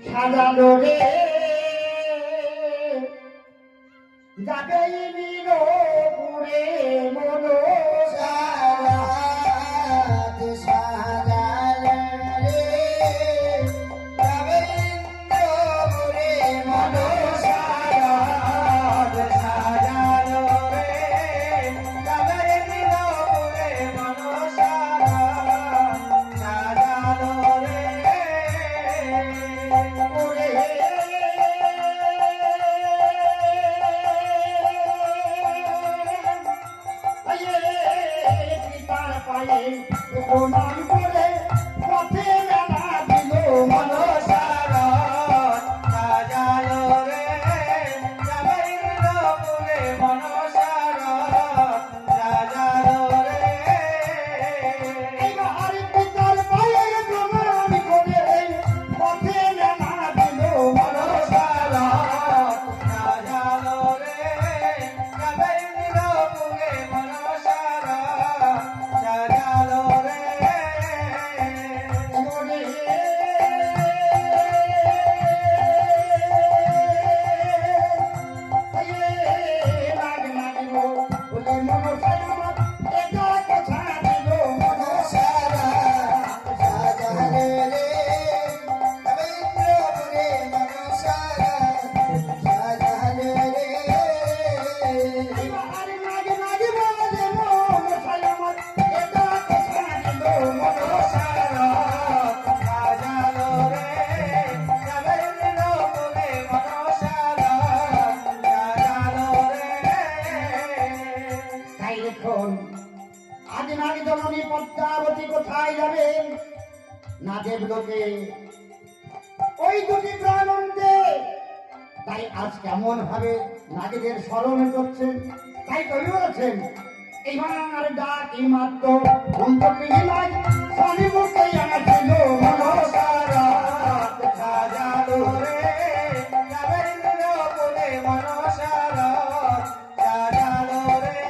সাজানো রে যাবে পুরে মনো প্রণাম করে পথে মেলা দিল মনসারা সাজালো রে পুরে মনসারা সাজালো রে আর পিতার পায়ে প্রণাম করে পথে মেলা দিল মনসারা সাজালো রে পুরে মনসারা সাজালো পদ্মাবতী কোথায় যাবেন না দেবলোকে ওই দুটি প্রাণন্দে তাই আজ কেমন ভাবে নাগেদের স্মরণ করছেন তাই কবি বলেছেন এই বাংলার ডাক এই মাত্র স্বামী মুখে ছিল মনসারা সাজালো রে মনসারা সাজালো রে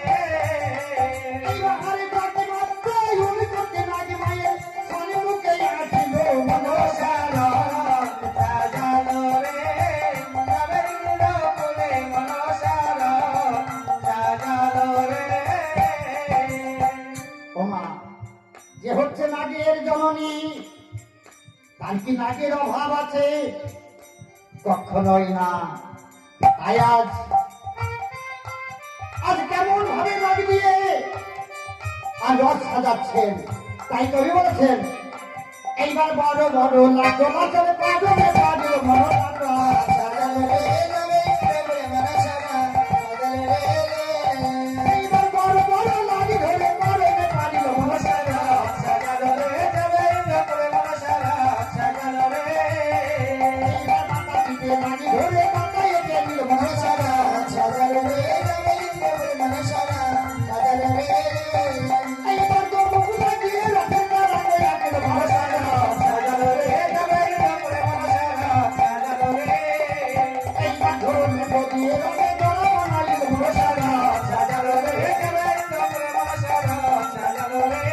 যে হচ্ছে নাগের জননী তার কি নাগের অভাব আছে কখনোই না তাই আজ কেমন ভাবে নাগ দিয়ে আর রথ সাজাচ্ছেন তাই কবি বলেছেন এইবার বড় বড় লাগো মাছের পাগলে পাগল মনসারা সাজালো রে এইবার বড় বড় লাগি ধরে পাগলে পাগল মনসারা সাজালো রে মনসারা সাজালো রে এইবার মাথা পিঠে লাগি ধরে পাতায় দিল মনসারা সাজালো রে মনসারা সাজালো রে এইবার তো মুকুটা দিয়ে রাখে তারা কইয়া দিল মনসারা সাজালো রে মনসারা সাজালো রে এইবার ধরুন দিয়ে রাখে তারা বানাইল মনসারা সাজালো রে মনসারা সাজালো রে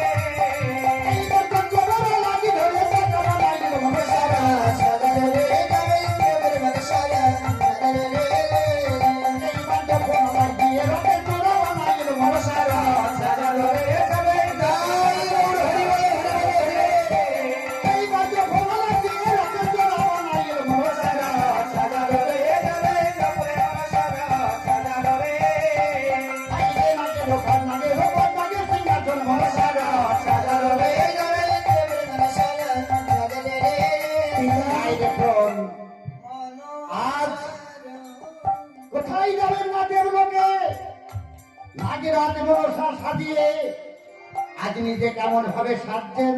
এইবার তো জোরে লাগি ধরে তারা বানাইল মনসারা সাজালো রে মনসারা সাজালো রে এইবার তো ফোন দিয়ে রাখে তারা বানাইল মনসারা সাজালো রে কোথায় যাবেন না দেবলোকে নাগের হাতে ভরসা সাজিয়ে আজ নিজে কেমন ভাবে সাজছেন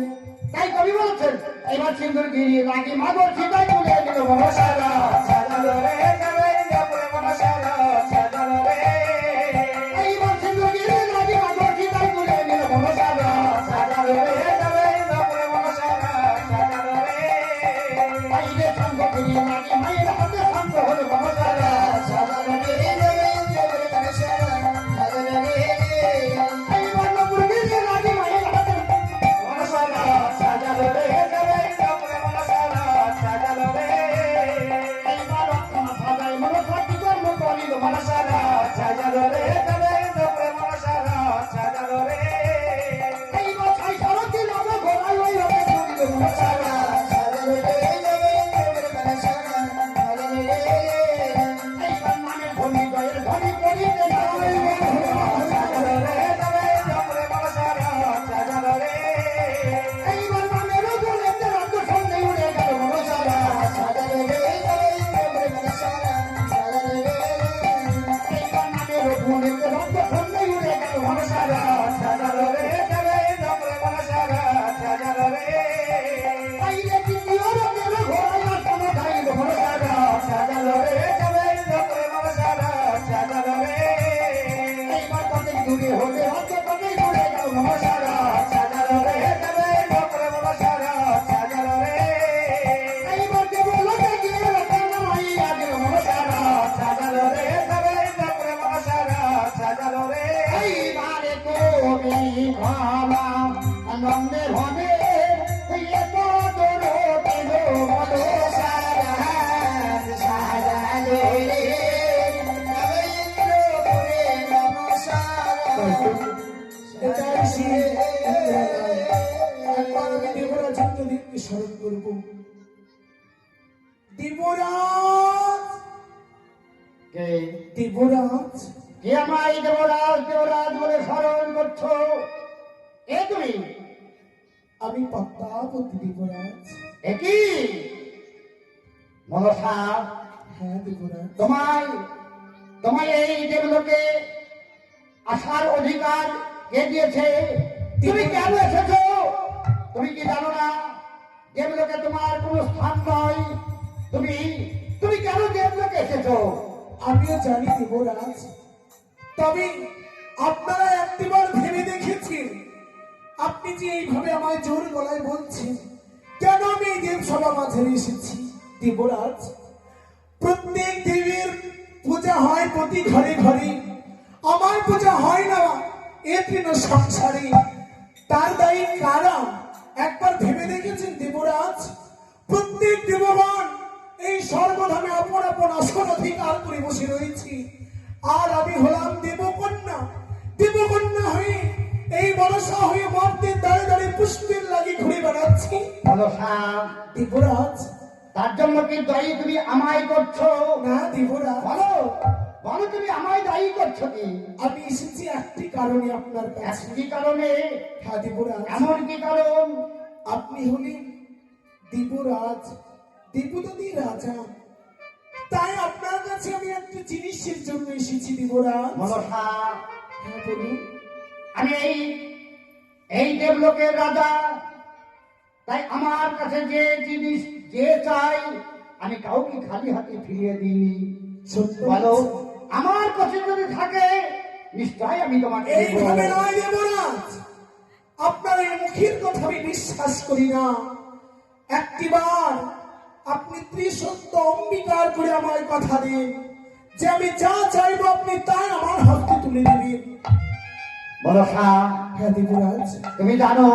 তাই কবি বলছেন এবার সিন্দুর গিরি নাগি মাগর সীতাই তুলে দিল মনসারা সাজালো রে মনসারা সাজালো রে এইবার সিন্দুর গিরি নাগি মাগর সীতাই তুলে দিল মনসারা সাজালো রে মনসারা সাজালো রে আইলে সঙ্গ গিরি নাগি মায়ের হাতে সঙ্গ হলো মনসারা সাজালো রে মনসারা সাজালো রে এইবার নপুর গিরি নাগি মায়ের হাতে মনসারা সাজালো রে মনসারা তোমাদেরকে স্মরণ করব। দেবরাজ, কে দেবরাজ, কে আমায় দেবরাজ দেবরাজ বলে স্মরণ করছো? কে তুমি? আমি পদ্মাবতী দেবরাজ। একই মনসা, হ্যাঁ দেবরাজ। তোমায় তোমায় এই দেবলোকে আসার অধিকার কে দিয়েছে? তুমি কেন এসেছো? তুমি কি জানো না দেবলোকে তোমার কোনো স্থান নয়? তুমি তুমি কেন দেবলোকে এসেছো? আমিও জানি দেবরাজ, তবে আপনারা একটিবার ভেবে দেখেছেন আপনি যে এইভাবে আমায় জোর গলায় বলছেন কেন আমি এই দেব সভা মাঝে এসেছি? দেবরাজ, প্রত্যেক দেবীর পূজা হয় প্রতি ঘরে ঘরে, আমার পূজা হয় না এ তৃণ সংসারে। তার দায়ী কারা একবার ভেবে দেখেছেন দেবরাজ? প্রত্যেক দেবগণ এই স্বর্গধামে আপন আপন আসন অধিকার করে বসে রয়েছে, আর আমি হলাম দেবকন্যা। দেবকন্যা হয়ে এই মনসা হয়ে মর্তের দাঁড়ে দাঁড়ে পুষ্পের লাগি ঘুরে বেড়াচ্ছি। মনসা, দেবরাজ, তার জন্য কি দায়ী তুমি আমায় করছো? না দেবরাজ, বলো বলো তুমি আমায় দায়ী করছো কি? আমি এসেছি একটি কারণে আপনার কাছে। কি কারণে? হ্যাঁ দেবরাজ, এমন কি কারণ? আপনি হলেন দেবরাজ, দেবতাদের রাজা, তাই আপনার কাছে আমি একটা জিনিসের জন্য এসেছি দেবরাজ। মনসা, হ্যাঁ বলুন। আমি এই দেবলোকের রাজা, তাই আমার কাছে যে জিনিস যে চাই আমি কাউকে খালি হাতে ফিরিয়ে দিইনি। সত্য বলো, বলছেন। আমার কাছে যদি থাকে নিশ্চয় আমি তোমাকে দেব। এইভাবে নয় দেবরাজ, আপনার এই মুখের কথা আমি বিশ্বাস করি না। একটিবার আপনি ত্রিসত্য অঙ্গীকার করে আমায় কথা দিন যে আমি যা চাইবো আপনি তাই আমার হাতে তুলে দেবেন। মনসা, হ্যাঁ দেবরাজ, তুমি জানো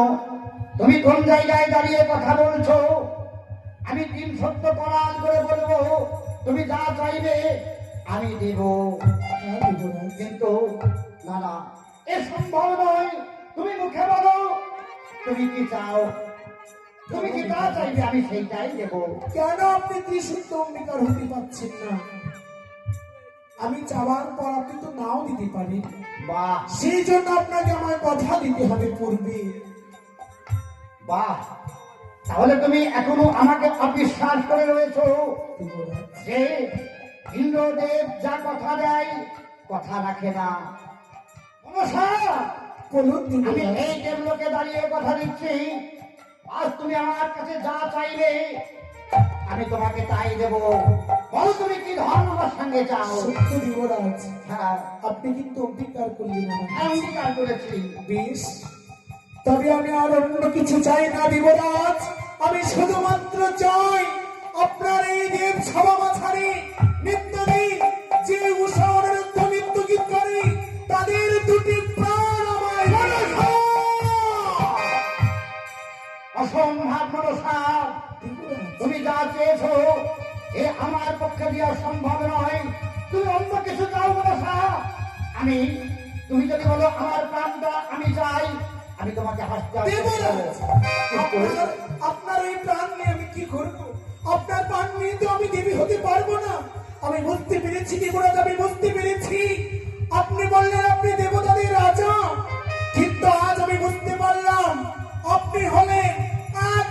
তুমি কোন জায়গায় দাঁড়িয়ে কথা বলছো? আমি তিন সত্য পরাজ করে বলবো তুমি যা চাইবে আমি দেব। হ্যাঁ দেবরাজ, কিন্তু না না, এ সম্ভব নয়। তুমি মুখে বলো তুমি কি চাও, তুমি কি তা চাইবে আমি সেইটাই দেব। কেন আপনি ত্রিসত্য অঙ্গীকার হতে পারছেন না? আমি চাওয়ার পর আপনি তো নাও দিতে পারেন, বাহ সেই জন্য আপনাকে আমায় কথা দিতে হবে পূর্বে। বাহ, তাহলে তুমি এখনো আমাকে অবিশ্বাস করে রয়েছো দেবরাজ, যে ইন্দ্রদেব যা কথা দেয় কথা রাখে না। মনসা, বলুন আমি দেবরাজ। এই দেবলোকে দাঁড়িয়ে কথা দিচ্ছি, আজ তুমি আমার কাছে যা চাইবে আমি তোমাকে তাই দেব। বলো তুমি কি ধর্ম আমার সঙ্গে চাও? সত্য দেবরাজ, হ্যাঁ, আপনি কিন্তু অঙ্গীকার করলেন আমাকে। আমি অঙ্গীকার করেছি। বেশ, তবে আমি আর অন্য কিছু চাই না দেবরাজ, আমি শুধুমাত্র চাই আপনার এই দেব সভা মাঝারে নিত্যদিন যে উষা অনিরুদ্ধ নৃত্য গীত করে তাদের দুটি প্রাণ আমায় মনসা! অসম্ভব মনসা, দেবরাজ, তুমি যা চেয়েছো এ আমার পক্ষে দেওয়া সম্ভব নয়। তুমি অন্য কিছু চাও মনসা। আমি তুমি যদি বলো আমার প্রাণটা আমি চাই আমি তোমাকে হাসতে দেবরাজ, আপনার এই প্রাণ নিয়ে আমি কি করবো? আপনার প্রাণ নিয়ে তো আমি দেবী হতে পারবো না। আমি বুঝতে পেরেছি দেবরাজ, আমি বুঝতে পেরেছি